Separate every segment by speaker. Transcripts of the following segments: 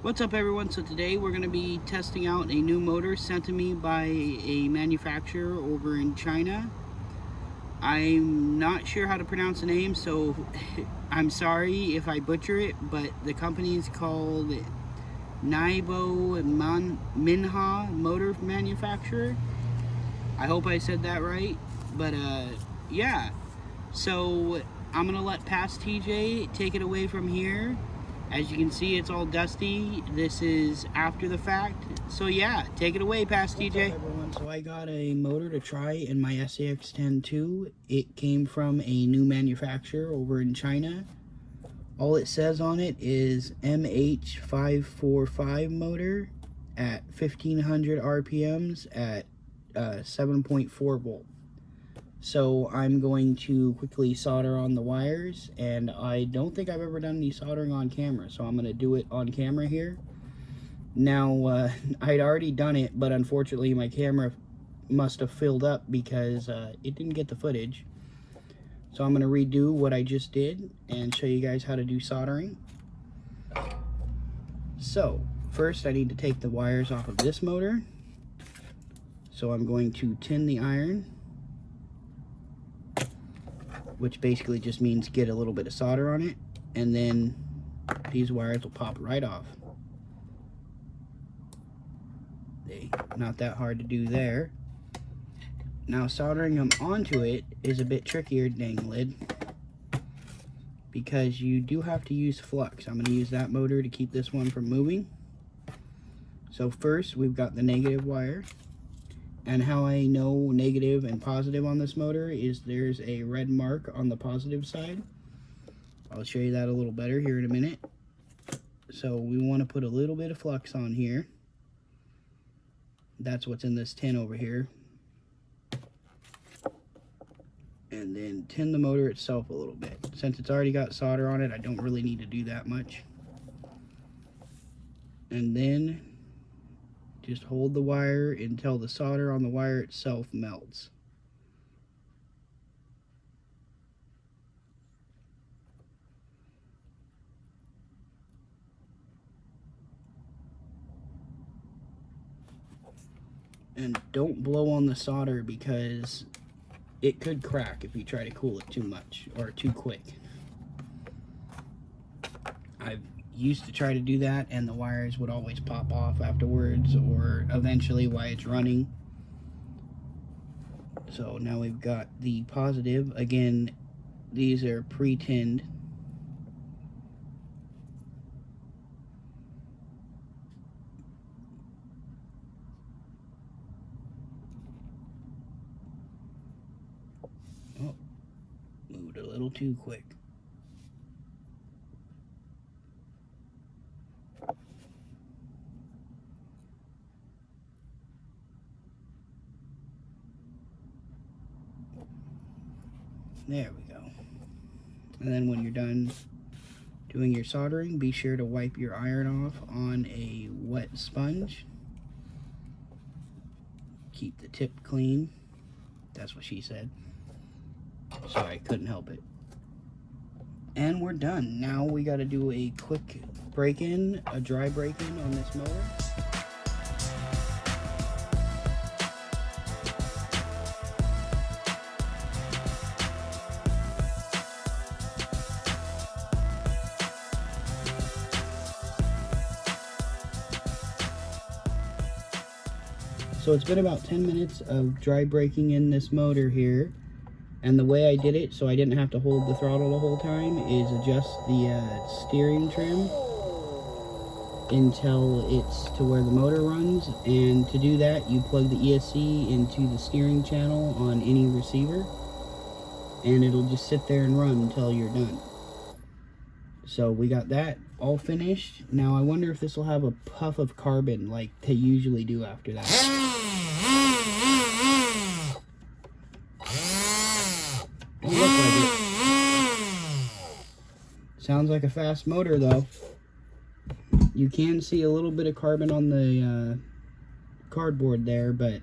Speaker 1: What's up everyone? So today we're going to be testing out a new motor sent to me by a manufacturer over in China. I'm not sure how to pronounce the name, so I'm sorry if I butcher it, but the company is called Ningbo Minhao Motor Manufacturer. I hope I said that right, but yeah. So I'm going to let Past TJ take it away from here. As you can see, it's all dusty. This is after the fact. So yeah, take it away, Past TJ. What's up, everyone? So I got a motor to try in my Scx10 too. It came from a new manufacturer over in China. All it says on it is MH545 motor at 1500 RPMs at 7.4 volt. So I'm going to quickly solder on the wires, and I don't think I've ever done any soldering on camera, so I'm going to do it on camera here. Now, I'd already done it, but unfortunately my camera must have filled up because it didn't get the footage. So I'm going to redo what I just did and show you guys how to do soldering. So, first I need to take the wires off of this motor. So I'm going to tin the iron, which basically just means get a little bit of solder on it, and then these wires will pop right off. Not that hard to do there. Now soldering them onto it is a bit trickier, dang lid, because you do have to use flux. I'm going to use that motor to keep this one from moving. So first we've got the negative wire. And how I know negative and positive on this motor is there's a red mark on the positive side. I'll show you that a little better here in a minute. So we want to put a little bit of flux on here. That's what's in this tin over here. And then tin the motor itself a little bit. Since it's already got solder on it, I don't really need to do that much. And then just hold the wire until the solder on the wire itself melts. And don't blow on the solder because it could crack if you try to cool it too much or too quick. I've used to try to do that and the wires would always pop off afterwards or eventually while it's running. So now we've got the positive. Again, these are pre-tinned. Oh, moved a little too quick. There we go. And then when you're done doing your soldering, be sure to wipe your iron off on a wet sponge. Keep the tip clean. That's what she said. Sorry, couldn't help it. And we're done. Now we got to do a quick break-in, a dry break-in on this motor. So it's been about 10 minutes of dry breaking in this motor here. And the way I did it, so I didn't have to hold the throttle the whole time, is adjust the steering trim until it's to where the motor runs. And to do that, you plug the ESC into the steering channel on any receiver. And it'll just sit there and run until you're done. So we got that all finished. Now I wonder if this will have a puff of carbon like they usually do after that. Don't look like it. Sounds like a fast motor though. You can see a little bit of carbon on the cardboard there, but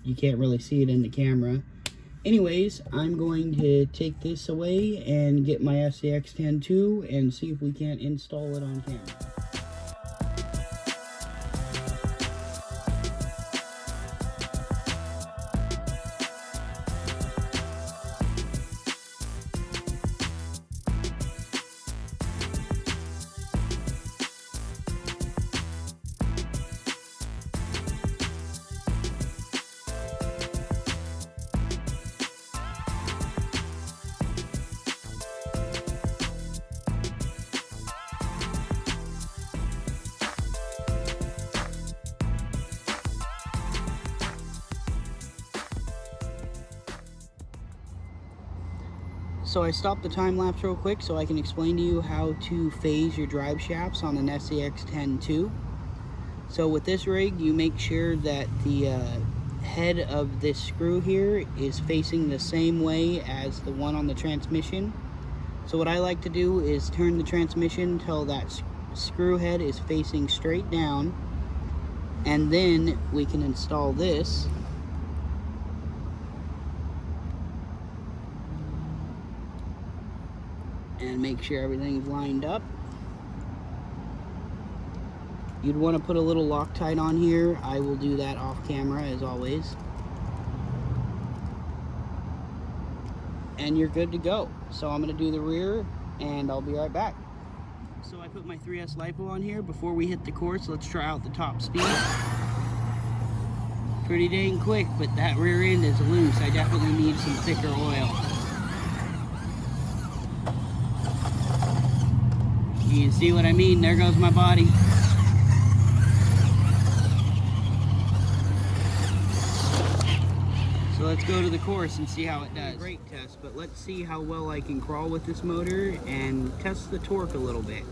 Speaker 1: you can't really see it in the camera. Anyways, I'm going to take this away and get my Scx10 and see if we can't install it on camera. So I stopped the time lapse real quick so I can explain to you how to phase your drive shafts on an Scx10 too. So with this rig, you make sure that the head of this screw here is facing the same way as the one on the transmission. So what I like to do is turn the transmission until that screw head is facing straight down, and then we can install this. And make sure everything's lined up. You'd want to put a little Loctite on here. I will do that off camera as always. And you're good to go. So I'm going to do the rear and I'll be right back. So I put my 3S LiPo on here. Before we hit the course, let's try out the top speed. Pretty dang quick, but that rear end is loose. I definitely need some thicker oil. You can see what I mean? There goes my body. So let's go to the course and see how it does. Great test, but let's see how well I can crawl with this motor and test the torque a little bit.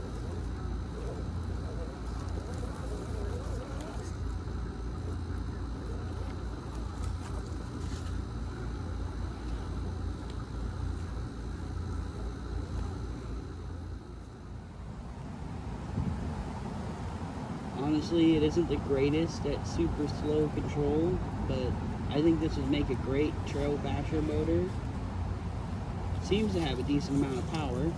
Speaker 1: Honestly, it isn't the greatest at super slow control, but I think this would make a great trail basher motor. It seems to have a decent amount of power.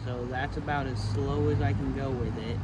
Speaker 1: So that's about as slow as I can go with it.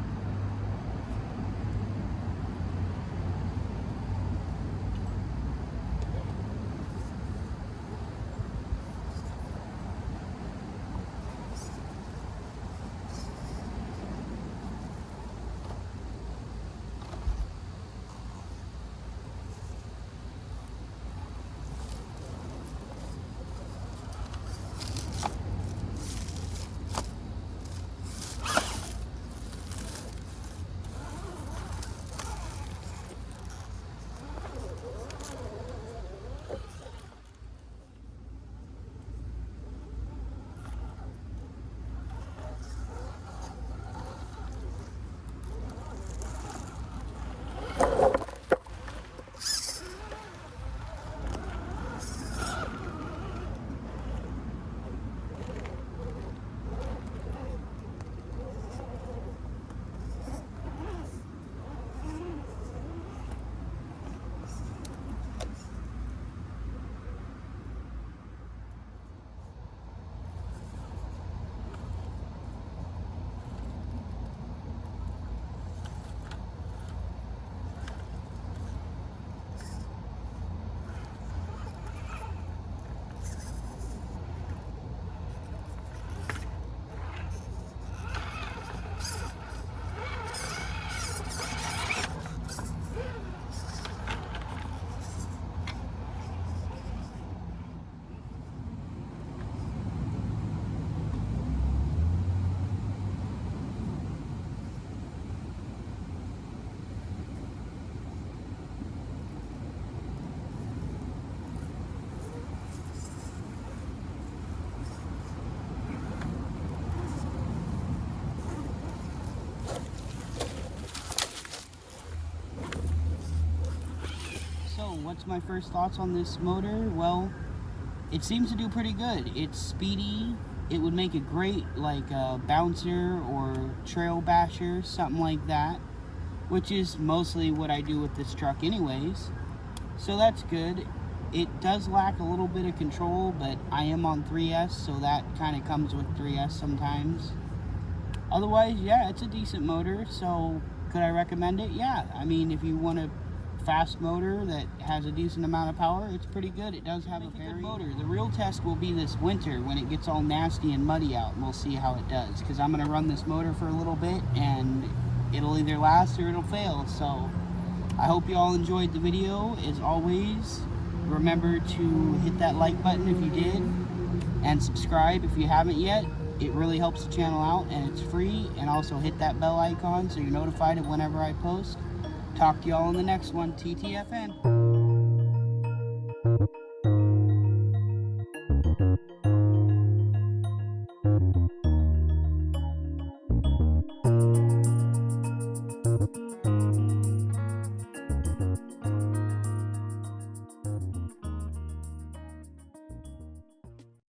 Speaker 1: What's my first thoughts on this motor? Well, it seems to do pretty good. It's speedy. It would make a great like bouncer or trail basher, something like that, which is mostly what I do with this truck anyways. So that's good. It does lack a little bit of control, but I am on 3S, so that kind of comes with 3S sometimes. Otherwise, yeah, it's a decent motor. So could I recommend it? Yeah. I mean, if you want to fast motor that has a decent amount of power. It's pretty good. It does have a very good motor. The real test will be this winter when it gets all nasty and muddy out, and we'll see how it does, because I'm going to run this motor for a little bit and it'll either last or it'll fail. So I hope you all enjoyed the video. As always, remember to hit that like button if you did, and subscribe if you haven't yet. It really helps the channel out, and it's free. And also hit that bell icon so you're notified of whenever I post. Talk to y'all in the next one. TTFN.